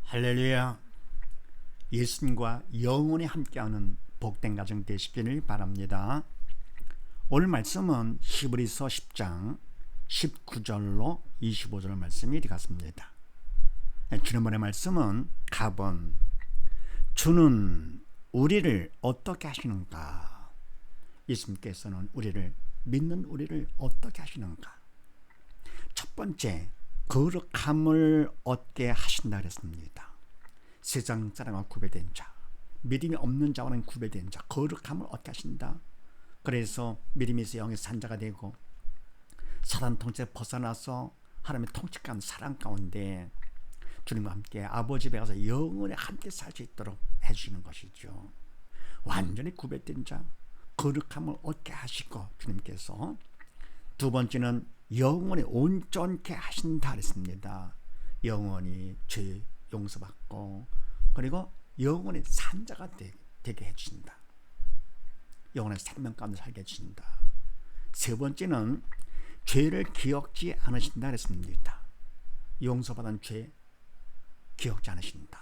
할렐루야. 예수님과 영원히 함께하는 복된 가정 되시기를 바랍니다. 오늘 말씀은 히브리서 10장 19절로 25절 말씀이 되겠습니다. 지난번의 말씀은 갑은 주는 우리를 어떻게 하시는가, 예수님께서는 믿는 우리를 어떻게 하시는가. 첫 번째, 거룩함을 얻게 하신다 그랬습니다. 세상 사람과 구별된 자, 믿음이 없는 자와는 구별된 자, 거룩함을 얻게 하신다. 그래서 믿음이 있어 영의 산자가 되고 사단 통치에 벗어나서 하나님의 통치감 사랑 가운데 주님과 함께 아버지 집에 가서 영원히 함께 살 수 있도록 해주시는 것이죠. 완전히 구별된 자, 거룩함을 얻게 하시고 주님께서 두 번째는 영원히 온전케 하신다 그랬습니다. 영원히 죄 용서받고 그리고 영원히 산자가 되게 해주신다. 영원한 생명 가운데 살게 해주신다. 세 번째는 죄를 기억지 않으신다 그랬습니다. 용서받은 죄 기억지 않으신다.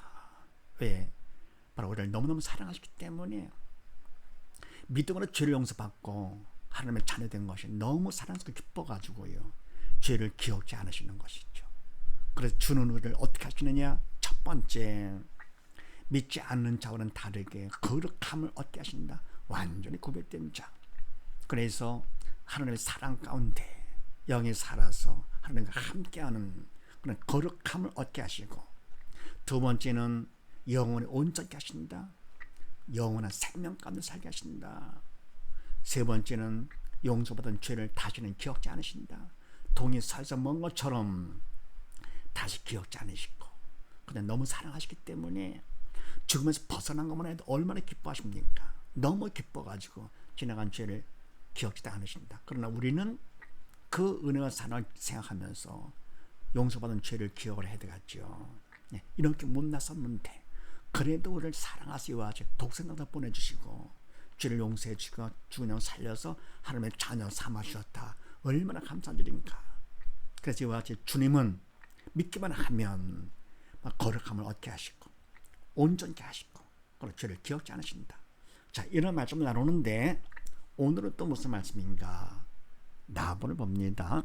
왜? 바로 우리를 너무너무 사랑하시기 때문에 믿음으로 죄를 용서받고 하나님의 자녀된 것이 너무 사랑스럽고 기뻐가지고요, 죄를 기억지 않으시는 것이죠. 그래서 주는 우리를 어떻게 하시느냐? 첫 번째, 믿지 않는 자와는 다르게 거룩함을 얻게 하신다. 완전히 구별된 자. 그래서 하나님의 사랑 가운데 영이 살아서 하나님과 함께하는 그런 거룩함을 얻게 하시고, 두 번째는 영원히 온전케 하신다. 영원한 생명 가운데 살게 하신다. 세 번째는 용서받은 죄를 다시는 기억지 않으신다. 동이 살서 먼 것처럼 다시 기억지 않으시고, 그냥 너무 사랑하시기 때문에 죽으면서 벗어난 것만 해도 얼마나 기뻐하십니까? 너무 기뻐가지고 지나간 죄를 기억지도 않으신다. 그러나 우리는 그 은혜와 사랑을 생각하면서 용서받은 죄를 기억을 해야 되겠죠. 이렇게 못났었는데 그래도 우리를 사랑하시와 독생자도 보내주시고 죄를 용서해 주시고 죽은 영 살려서 하나님의 자녀 삼아 주셨다. 얼마나 감사한 일인가. 그래서 이와 같이 주님은 믿기만 하면 거룩함을 얻게 하시고 온전케 하시고 그리고 죄를 기억지 않으신다. 자, 이런 말씀을 나누는데 오늘은 또 무슨 말씀인가? 나본을 봅니다.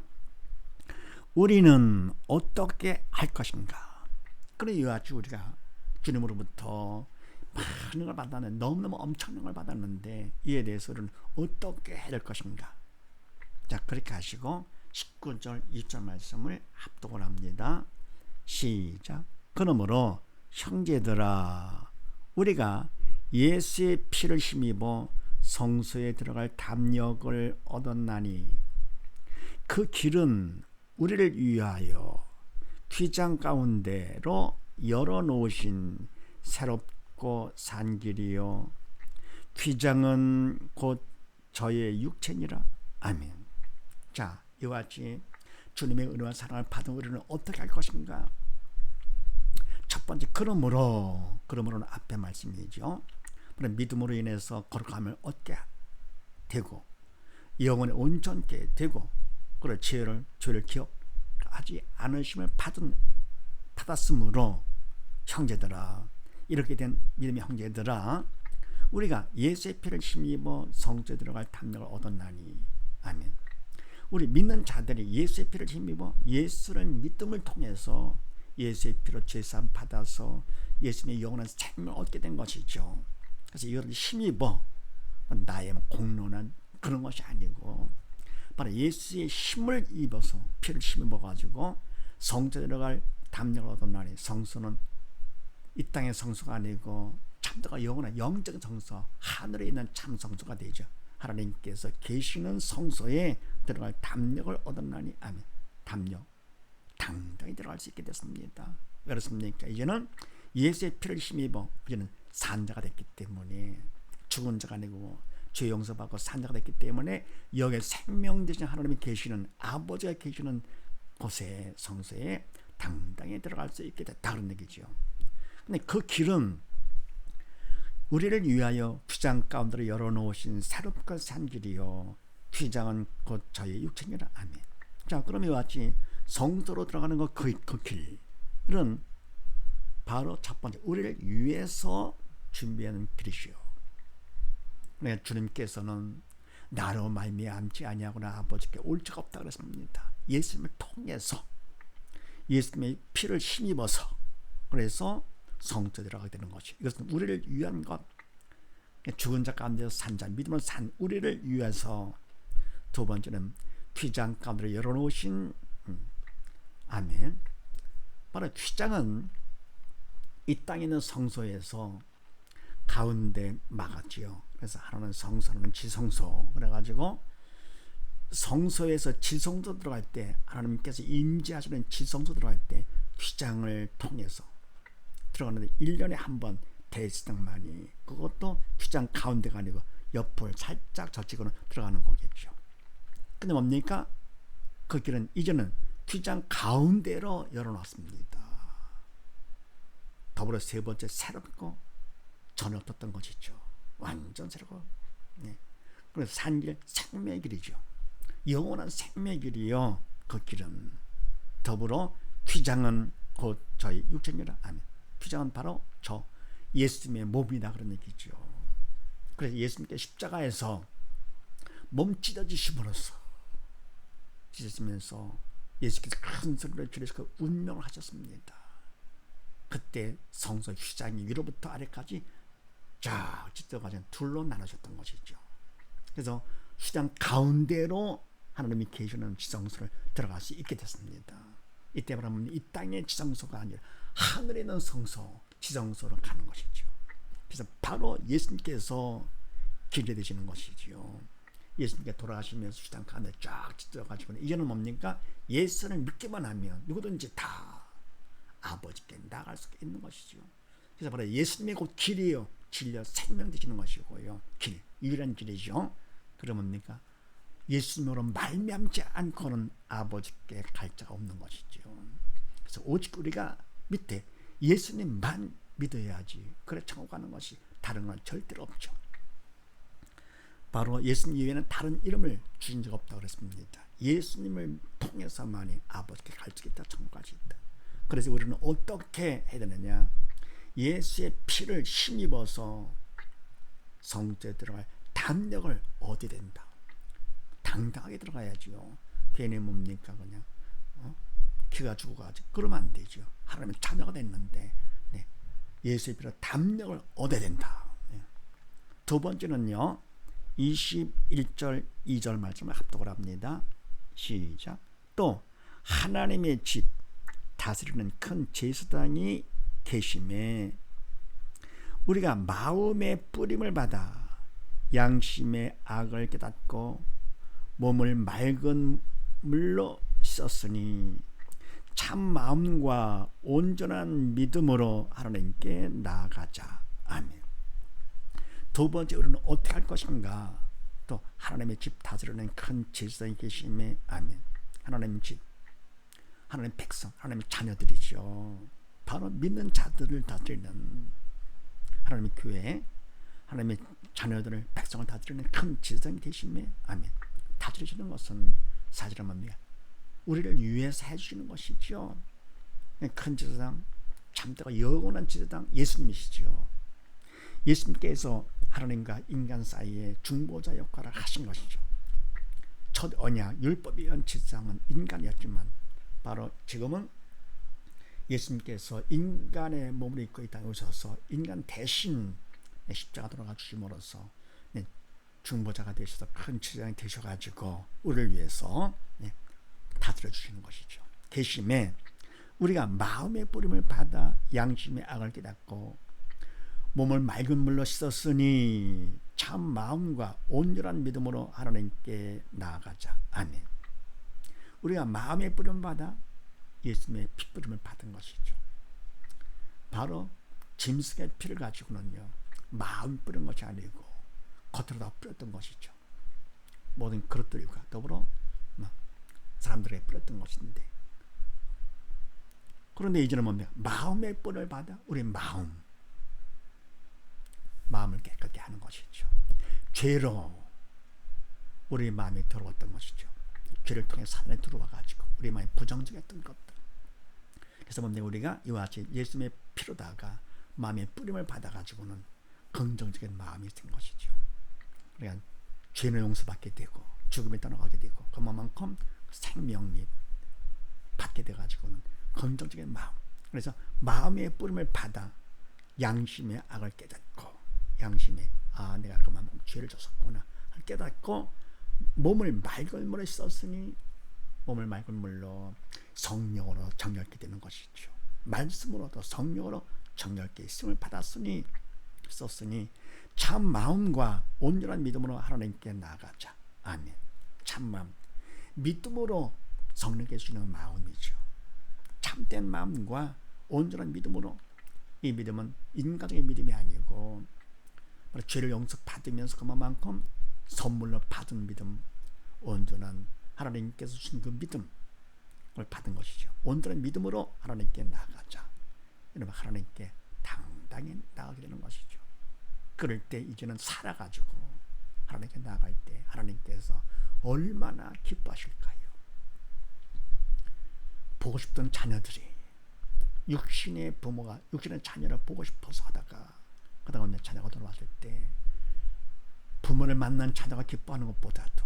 우리는 어떻게 할 것인가? 그래, 이와 같이 우리가 주님으로부터 많은 걸 받았는데, 너무너무 엄청난 걸 받았는데 이에 대해서 우리는 어떻게 해야 될 것인가? 자, 그렇게 하시고 19절 20절 말씀을 합독을 합니다. 시작. 그러므로 형제들아, 우리가 예수의 피를 힘입어 성소에 들어갈 담력을 얻었나니 그 길은 우리를 위하여 휘장 가운데로 열어놓으신 새롭고 산 길이요, 휘장은 곧 저의 육체니라. 아멘. 자, 이와 같이 주님의 은혜와 사랑을 받은 우리는 어떻게 할 것인가? 첫 번째, 그러므로는 앞에 말씀이죠. 믿음으로 인해서 거룩함을 얻게 되고 영혼의 온전케 되고 그리고 죄를 기억하지 않으심을 받았으므로 형제들아, 이렇게 된 믿음의 형제들아, 우리가 예수의 피를 힘입어 성소에 들어갈 담력을 얻었나니. 아멘. 우리 믿는 자들이 예수의 피를 힘입어 예수를 믿음을 통해서 예수의 피로 죄사함 받아서 예수님의 영원한 생명을 얻게 된 것이죠. 그래서 이것을 힘입어 나의 공로나 그런 것이 아니고 바로 예수의 힘을 입어서 피를 힘입어 가지고 성소에 들어갈 담력을 얻었나니. 성소는 이 땅의 성소가 아니고 참도가 영원한 영적 성소, 하늘에 있는 참 성소가 되죠. 하나님께서 계시는 성소에 들어갈 담력을 얻었나니. 아멘. 담력, 당당히 들어갈 수 있게 됐습니다. 왜 그렇습니까? 이제는 예수의 피를 힘입어 이제는 산자가 됐기 때문에, 죽은 자가 아니고 죄 용서받고 산자가 됐기 때문에 여기에 생명 되신 하나님이 계시는, 아버지가 계시는 곳에, 성소에 당당히 들어갈 수 있게 됐다, 그런 얘기죠. 근데 그 길은 우리를 위하여 휘장 가운데로 열어놓으신 새롭고 산 길이요, 휘장은 곧 저의 육체니라. 아멘. 자, 그럼 이와 같이 성소로 들어가는 그 길은 바로 첫 번째 우리를 위해서 준비하는 그릇이요. 그러니까 주님께서는 나로 말미암지 아니하거나 아버지께 올 적 없다 그랬습니다. 예수님을 통해서 예수님의 피를 힘입어서 그래서 성도에 들어가게 되는 것이, 이것은 우리를 위한 것. 죽은 자 가운데서 산 자, 믿음으로 산 우리를 위해서. 두 번째는 휘장 가운데로 열어놓으신 아멘. 바로 휘장은 이 땅에 있는 성소에서 가운데 막았지요. 그래서 하나는 성소, 하나는 지성소. 그래가지고 성소에서 지성소 들어갈 때, 하나님께서 임재하시는 지성소 들어갈 때 휘장을 통해서 들어가는데 1년에 한 번 대지당만이, 그것도 휘장 가운데가 아니고 옆을 살짝 젖히고는 들어가는 거겠죠. 근데 뭡니까? 그 길은 이제는 휘장 가운데로 열어놨습니다. 더불어 세 번째, 새롭고 전에 없었던 것이죠. 완전 새롭고. 네. 그래서 산길, 생명의 길이죠. 영원한 생명의 길이요. 그 길은. 더불어 휘장은 곧 저희 육체입니다. 아멘. 휘장은 바로 저 예수님의 몸이다 그런 얘기죠. 그래서 예수님께 십자가에서 몸 찢어지심으로써 찢어지면서 예수께서 큰 소리를 지르셔서 그 운명을 하셨습니다. 그때 성소 휘장이 위로부터 아래까지 쫙 찢어가지고 둘로 나눠졌던 것이죠. 그래서 휘장 가운데로 하나님이 계시는 지성소를 들어갈 수 있게 됐습니다. 이때 말하면 이 땅의 지성소가 아니라 하늘에 있는 성소, 지성소로 가는 것이죠. 그래서 바로 예수님께서 길이 되시는 것이죠. 예수님께 돌아가시면서 휘장 가운데 쫙 찢어가지고 이제는 뭡니까? 예수를 믿기만 하면 누구든지 다 아버지께 나갈 수 있는 것이죠. 그래서 바로 예수님의 곧 길이요, 진리요, 생명 되시는 것이고요. 길, 유일한 길이죠. 그러면 뭡니까? 예수님으로 말미암지 않고는 아버지께 갈 자가 없는 것이죠. 그래서 오직 우리가 밑에 예수님만 믿어야지 그래 천국 가는 것이, 다른 건 절대로 없죠. 바로 예수님 이외에는 다른 이름을 주신 적 없다고 그랬습니다. 예수님을 통해서만이 아버지께 갈 수 있다, 천국까지 있다. 그래서 우리는 어떻게 해야 되느냐? 예수의 피를 힘입어서 성소에 들어갈 담력을 얻어야 된다. 당당하게 들어가야지요. 괜히 뭡니까 그냥 기가 죽어가지고 그러면 안 되죠. 하나님의 자녀가 됐는데 네. 예수의 피로 담력을 얻어야 된다. 네. 두 번째는요, 21절 2절 말씀을 합독을 합니다. 시작. 또 하나님의 집 다스리는 큰 제사장이 계심에 우리가 마음의 뿌림을 받아 양심의 악을 깨닫고 몸을 맑은 물로 씻었으니 참 마음과 온전한 믿음으로 하나님께 나아가자. 아멘. 두 번째, 우리는 어떻게 할 것인가? 또 하나님의 집 다스리는 큰 제사장이 계심에 아멘. 하나님의 집, 하나님의 백성, 하나님의 자녀들이죠. 바로 믿는 자들을 다스리는 하나님의 교회, 하나님의 자녀들을, 백성을 다스리는 큰 제사장이 되심에 아멘. 다스리시는 것은 사실은 뭡니까? 우리를 위해서 해주시는 것이죠. 큰 제사장, 참되고 영원한 제사장 예수님이시죠. 예수님께서 하나님과 인간 사이에 중보자 역할을 하신 것이죠. 첫 언약 율법에 의한 제사장은 인간이었지만 바로 지금은 예수님께서 인간의 몸을 입고 이 땅에 오셔서 인간 대신 십자가 돌아가 주심으로써 중보자가 되셔서 큰 제사장이 되셔가지고 우리를 위해서 다스려 주시는 것이죠. 계심에 우리가 마음의 뿌림을 받아 양심의 악을 깨닫고 몸을 맑은 물로 씻었으니 참 마음과 온전한 믿음으로 하나님께 나아가자. 아멘. 우리가 마음의 뿌림을 받아 예수님의 피뿌림을 받은 것이죠. 바로 짐승의 피를 가지고는요, 마음 뿌린 것이 아니고 겉으로 다 뿌렸던 것이죠. 모든 그릇들과 더불어 사람들에게 뿌렸던 것인데, 그런데 이제는 뭡니까? 마음의 뿌림을 받아 우리 마음을 깨끗게 하는 것이죠. 죄로 우리 마음에 들어왔던 것이죠. 죄를 통해 사단에 들어와 가지고 우리 마음에 부정적이었던 것들, 그래서 뭡니까? 우리가 이와 같이 예수님의 피로다가 마음의 뿌림을 받아가지고는 긍정적인 마음이 된 것이죠. 그러니까 죄는 용서받게 되고 죽음에 떠나가게 되고 그만큼 생명이 받게 돼가지고는 긍정적인 마음. 그래서 마음의 뿌림을 받아 양심의 악을 깨닫고 양심에 내가 그만큼 죄를 졌었구나 깨닫고 몸을 맑은 물에 썼으니 몸을 맑은 물로 성령으로 정결케 되는 것이죠. 말씀으로도 성령으로 정결케 있음을 받았으니 썼으니 참 마음과 온전한 믿음으로 하나님께 나아가자. 아멘. 참마음 믿음으로 성령께 주는 마음이죠. 참된 마음과 온전한 믿음으로. 이 믿음은 인간적인 믿음이 아니고 죄를 용서받으면서 그만큼 선물로 받은 믿음, 온전한 하나님께서 주신 그 믿음을 받은 것이죠. 온전한 믿음으로 하나님께 나아가자. 여러분 하나님께 당당히 나아가게 되는 것이죠. 그럴 때 이제는 살아가지고 하나님께 나아갈 때 하나님께서 얼마나 기뻐하실까요? 보고 싶던 자녀들이 육신의 부모가 육신의 자녀를 보고 싶어서 하다가 그다음에 자녀가 돌아왔을 때 부모를 만난 자녀가 기뻐하는 것보다도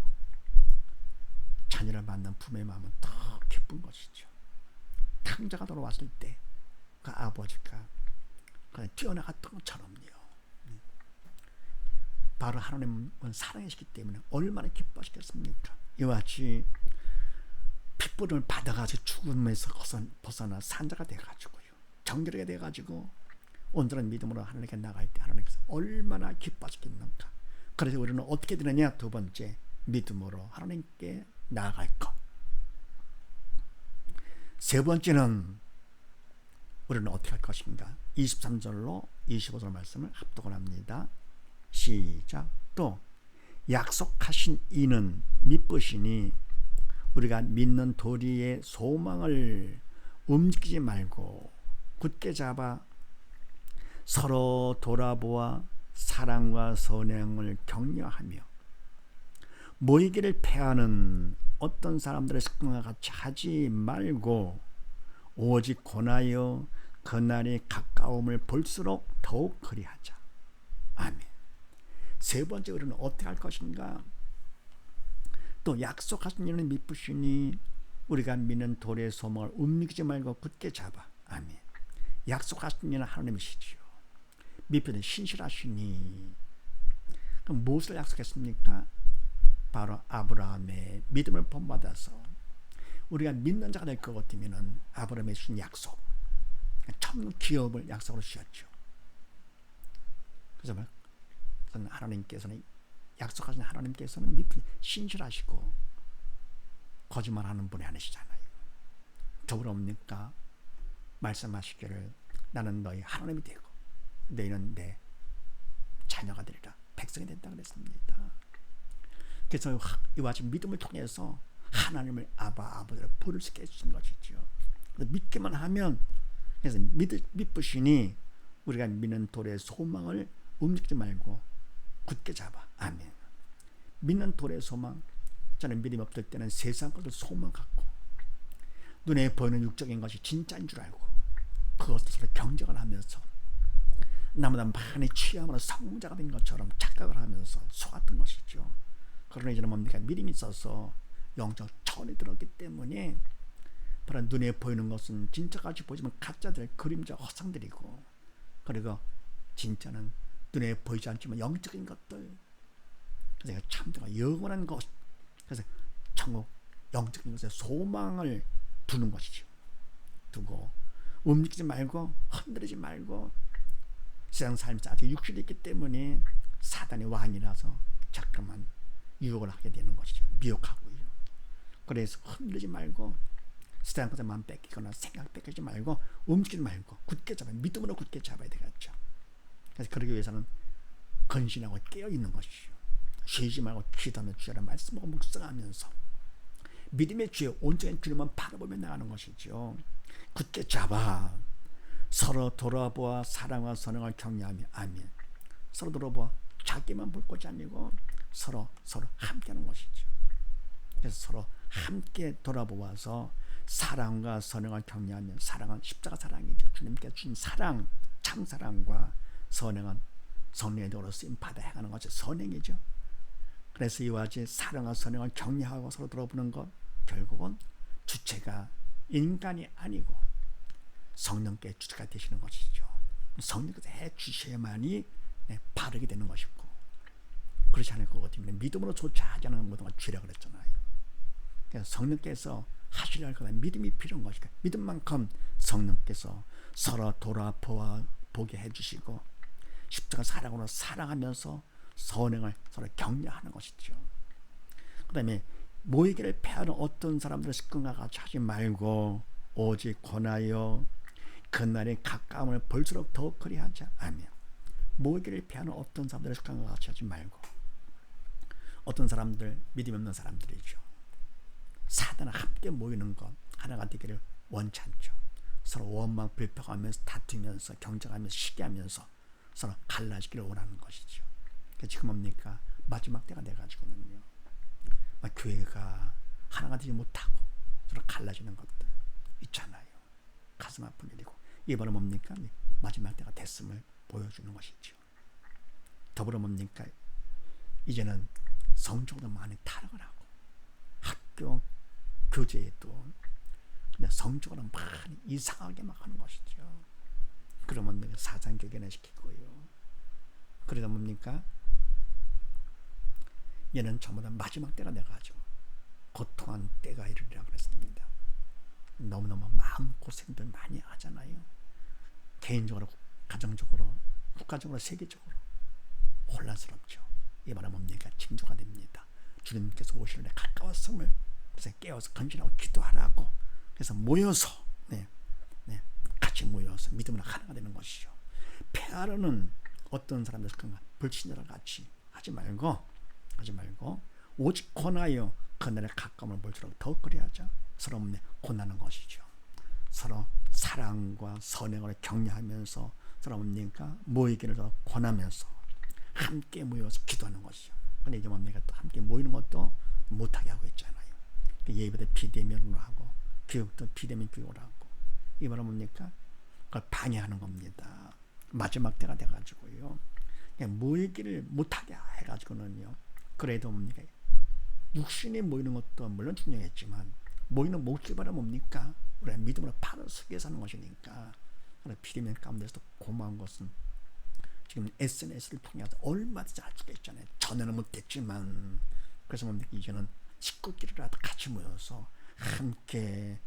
자녀를 만난 부모의 마음은 더 기쁜 것이죠. 탕자가 돌아왔을 때 그 아버지가 그냥 뛰어나갔던 것처럼요. 바로 하나님은 사랑이시기 때문에 얼마나 기뻐하시겠습니까? 이와 같이 핏부림을 받아가지고 죽음에서 벗어나 산자가 돼가지고요. 정결하게 돼가지고 온전한 믿음으로 하나님께 나갈 때 하나님께서 얼마나 기뻐하시겠는가. 그래서 우리는 어떻게 되느냐? 두 번째, 믿음으로 하나님께 나아갈 것. 세 번째는 우리는 어떻게 할 것인가? 23절로 25절 말씀을 합독을 합니다. 시작. 또 약속하신 이는 믿으시니 우리가 믿는 도리의 소망을 움직이지 말고 굳게 잡아 서로 돌아보아 사랑과 선행을 격려하며 모이기를 패하는 어떤 사람들의 습관과 같이 하지 말고 오직 권하여 그날이 가까움을 볼수록 더욱 그리하자. 아멘. 세 번째 우리는 어떻게 할 것인가? 또 약속하신 이는 믿으시니 우리가 믿는 도리의 소망을 움직이지 말고 굳게 잡아. 아멘. 약속하신 이는 하나님이시지요. 믿으니 신실하시니. 그럼 무엇을 약속했습니까? 바로 아브라함의 믿음을 본받아서 우리가 믿는 자가 될 것 같으면 아브라함의 주신 약속, 참 기업을 약속으로 주셨죠. 그래서 하나님께서는 약속하신 하나님께서는 믿음이 신실하시고 거짓말하는 분이 아니시잖아요. 더불어옵니까? 말씀하시기를 나는 너희 하나님이 되고 너희는 내 자녀가 되리라, 백성이 된다 그랬습니다. 그래서 이와 같이 믿음을 통해서 하나님을 아버지로 부를 수 있게 해주신 것이죠. 믿기만 하면, 그래서 믿으시니 우리가 믿는 도리의 소망을 움직이지 말고 굳게 잡아. 아멘. 믿는 도리의 소망. 저는 믿음이 없을 때는 세상 것을 소망 갖고 눈에 보이는 육적인 것이 진짜인 줄 알고 그것을 서로 경쟁을 하면서 나보다 많이 취함으로 성자가 된 것처럼 착각을 하면서 속았던 것이죠. 그러나 이제는 뭡니까? 믿음이 있어서 영적 차원이 들었기 때문에 바로 눈에 보이는 것은 진짜같이 보이지만 가짜들, 그림자, 허상들이고, 그리고 진짜는 눈에 보이지 않지만 영적인 것들, 그래서 참되고 영원한 것, 그래서 천국 영적인 것에 소망을 두는 것이죠. 두고 움직이지 말고 흔들리지 말고 세상 삶에서 아직 육신이 있기 때문에 사단의 왕이라서 자꾸만 유혹을 하게 되는 것이죠. 미혹하고요. 그래서 흔들리지 말고 세상 것에 마음 뺏기거나 생각 뺏기지 말고 움직이지 말고 굳게 잡아야, 믿음으로 굳게 잡아야 되겠죠. 그래서 그러기 위해서는 근신하고 깨어있는 것이죠. 쉬지 말고 기도하며 주야를 말씀하고 묵상하면서 믿음의 주에 온전히 주님만 바라보며 나가는 것이죠. 굳게 잡아 서로 돌아보아 사랑과 선행을 격려하며. 아멘. 서로 돌아보아 자기만 볼 것이 아니고 서로 함께 하는 것이죠. 그래서 서로 함께 돌아보아서 사랑과 선행을 격려하면, 사랑은 십자가 사랑이죠. 주님께서 주신 사랑, 참 사랑과 선행은 성령의 도로 쓰임 받아 행하는 것이 선행이죠. 그래서 이와 같이 사랑과 선행을 격려하고 서로 돌아보는 것, 결국은 주체가 인간이 아니고 성령께 주체가 되시는 것이죠. 성령께서 해주셔야만이 바르게 되는 것이고, 그렇지 않을 것 같으면 믿음으로 조차하지 않는 모든 걸 죄라 그랬잖아요. 그래서 성령께서 하시려 할 거는 믿음이 필요한 것이니까 믿음만큼 성령께서 서로 돌아보게 해주시고 십자가 사랑으로 사랑하면서 선행을 서로 격려하는 것이죠. 그 다음에 모이기를 패하는 어떤 사람들의 습관과 같이 하지 말고 오직 권하여 그날의 가까움을 볼수록 더욱 그리하자. 아멘. 모이기를 패하는 어떤 사람들의 습관과 같이 하지 말고, 어떤 사람들 믿음이 없는 사람들이죠. 사단과 함께 모이는 것 하나가 되기를 원치 않죠. 서로 원망 불평하면서 다투면서 경쟁하면서 시기하면서 서로 갈라지기를 원하는 것이죠. 지금 뭡니까? 마지막 때가 돼가지고는요, 교회가 하나가 되지 못하고 서로 갈라지는 것들 있잖아요. 가슴 아픈 일이고, 이게 바로 뭡니까? 마지막 때가 됐음을 보여주는 것이죠. 더불어 뭡니까? 이제는 성적으로 많이 타락을 하고 학교 교제에도 그냥 성적으로 많이 이상하게 막 하는 것이죠. 그러면 사상 교견을 시키고요. 그러다 뭡니까? 얘는 전부 다 마지막 때가 돼가지고 고통한 때가 이르리라 그랬습니다. 너무너무 마음고생들 많이 하잖아요. 개인적으로, 가정적으로, 국가적으로, 세계적으로 혼란스럽죠. 이 말은 뭡니까? 징조가 됩니다. 주님께서 오시는 데 가까웠음을 그래서 깨워서 건진하고 기도하라고, 그래서 모여서 같이 모여서 믿음으로 하나가 되는 것이죠. 폐하려는 어떤 사람들 불친절과 같이 하지 말고 오직 권하여 그날의 가까움을 볼수록 더욱 그리하자. 서로 권하는 것이죠. 서로 사랑과 선행을 격려하면서 서로 모이기를 더 권하면서 함께 모여서 기도하는 것이죠. 근데 이제 뭡니까? 또 함께 모이는 것도 못하게 하고 있잖아요. 예배도 비대면으로 하고 교육도 비대면 교육을 하고, 이 말은 뭡니까? 그걸 방해하는 겁니다. 마지막 때가 돼가지고요, 모이기를 못하게 해가지고는요, 그래도 뭡니까? 육신이 모이는 것도 물론 중요했지만 모이는 목적이 뭡니까? 우리가 믿음으로 바로 서게 사는 것이니까. 비대면 가운데서도 고마운 것은 지금 SNS를 통해서 얼마든지 할 수가 있잖아요. 전에는 못했지만, 그래서 뭡니까? 이제는 식구끼리라도 같이 모여서 함께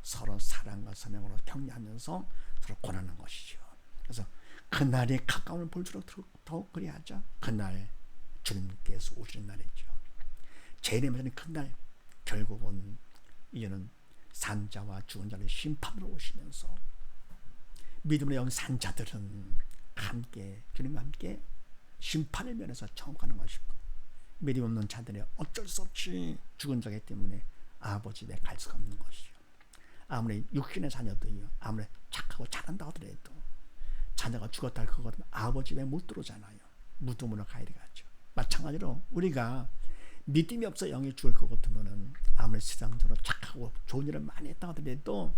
서로 사랑과 선행으로 격려하면서 서로 권하는 것이죠. 그래서 그날이 가까움을 볼수록 더욱 그리하자. 그날 주님께서 오시는 날이죠. 재림에서는 그날 결국은 이제는 산자와 죽은 자를 심판으로 오시면서 믿음으로 영 산자들은 함께 주님과 함께 심판의 면에서 천국하는 것이고, 믿음 없는 자들이 어쩔 수 없이 죽은 자이기 때문에 아버지 집에 갈 수가 없는 것이죠. 아무리 육신의 자녀도요, 아무리 착하고 잘한다 하더라도 자녀가 죽었다 할 그것은 아버지 집에 못 들어오잖아요. 무덤으로 가야 되겠죠. 마찬가지로 우리가 믿음이 없어 영이 죽을 것 같으면은 아무리 세상적으로 착하고 좋은 일을 많이 했다 하더라도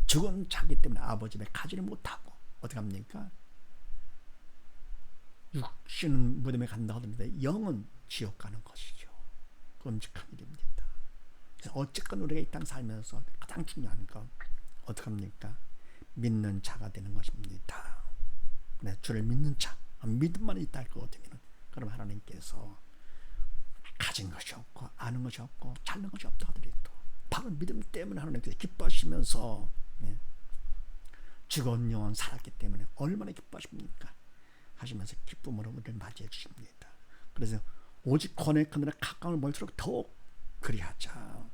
죽은 자기 때문에 아버지 집에 가지를 못하고 어떻게 합니까? 육신은 무덤에 간다 하더라도 영은 지옥 가는 것이죠. 끔찍한 일입니다. 그래서 어쨌건 우리가 이 땅 살면서 가장 중요한 건 어떻게 합니까? 믿는 자가 되는 것입니다. 주를 믿는 자, 믿음만 있다 할 것 같으면, 그럼 하나님께서 가진 것이 없고 아는 것이 없고 찾는 것이 없다 하더라도 바로 믿음 때문에 하나님께서 기뻐하시면서 죽은 영혼 살았기 때문에 얼마나 기뻐하십니까? 하시면서 기쁨으로 우리를 맞이해 주십니다. 그래서 오직 권의 그늘에 가까움을 멀수록 더욱 그리하자.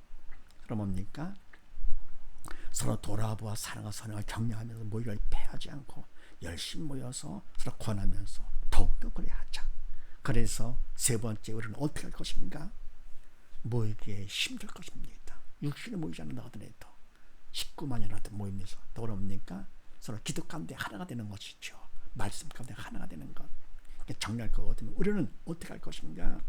그럼 뭡니까? 서로 돌아보아 사랑과 선행을 격려하면서 모이를 패하지 않고 열심히 모여서 서로 권하면서 더욱더 그리하자. 그래서 세 번째, 우리는 어떻게 할 것인가? 모이기에 힘들 것입니다. 육신이 모이지 않는다 하더라도 19만이라도 모이면서 더럽니까? 서로 기도 가운데 하나가 되는 것이죠. 말씀 가운데 하나가 되는 것. 정리할 것 같으면 우리는 어떻게 할 것인가?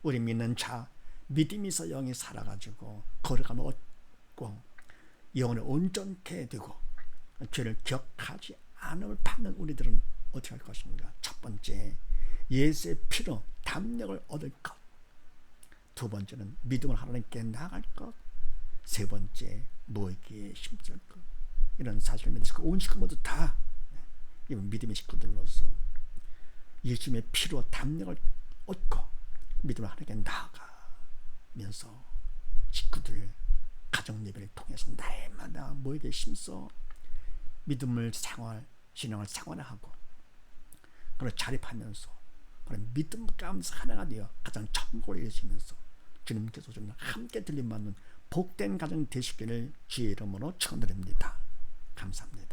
우리 믿는 자, 믿음이 있어 영이 살아가지고 걸어가면 얻고 영혼을 온전케 되고 죄를 기억하지 않음을 받는 우리들은 어떻게 할 것인가? 첫 번째, 예수의 피로 담력을 얻을 것. 두 번째는 믿음을 하나님께 나아갈 것. 세 번째, 무에게 힘쓸 것. 이런 사실을 믿으시고 온 식구 모두 다 믿음의 식구들로서 예수님의 피로 담력을 얻고 믿음을 하나님께 나아가면서 식구들 가정 예배를 통해서 날마다 모에게 힘써 믿음을 신앙을 생활하고 그걸 자립하면서 그런 믿음 가운데서 하나가 되어 가장 천국을 이루시면서 주님께서 좀 함께 들림받는 복된 가정 되시기를 주의 이름으로 축원드립니다. 감사합니다.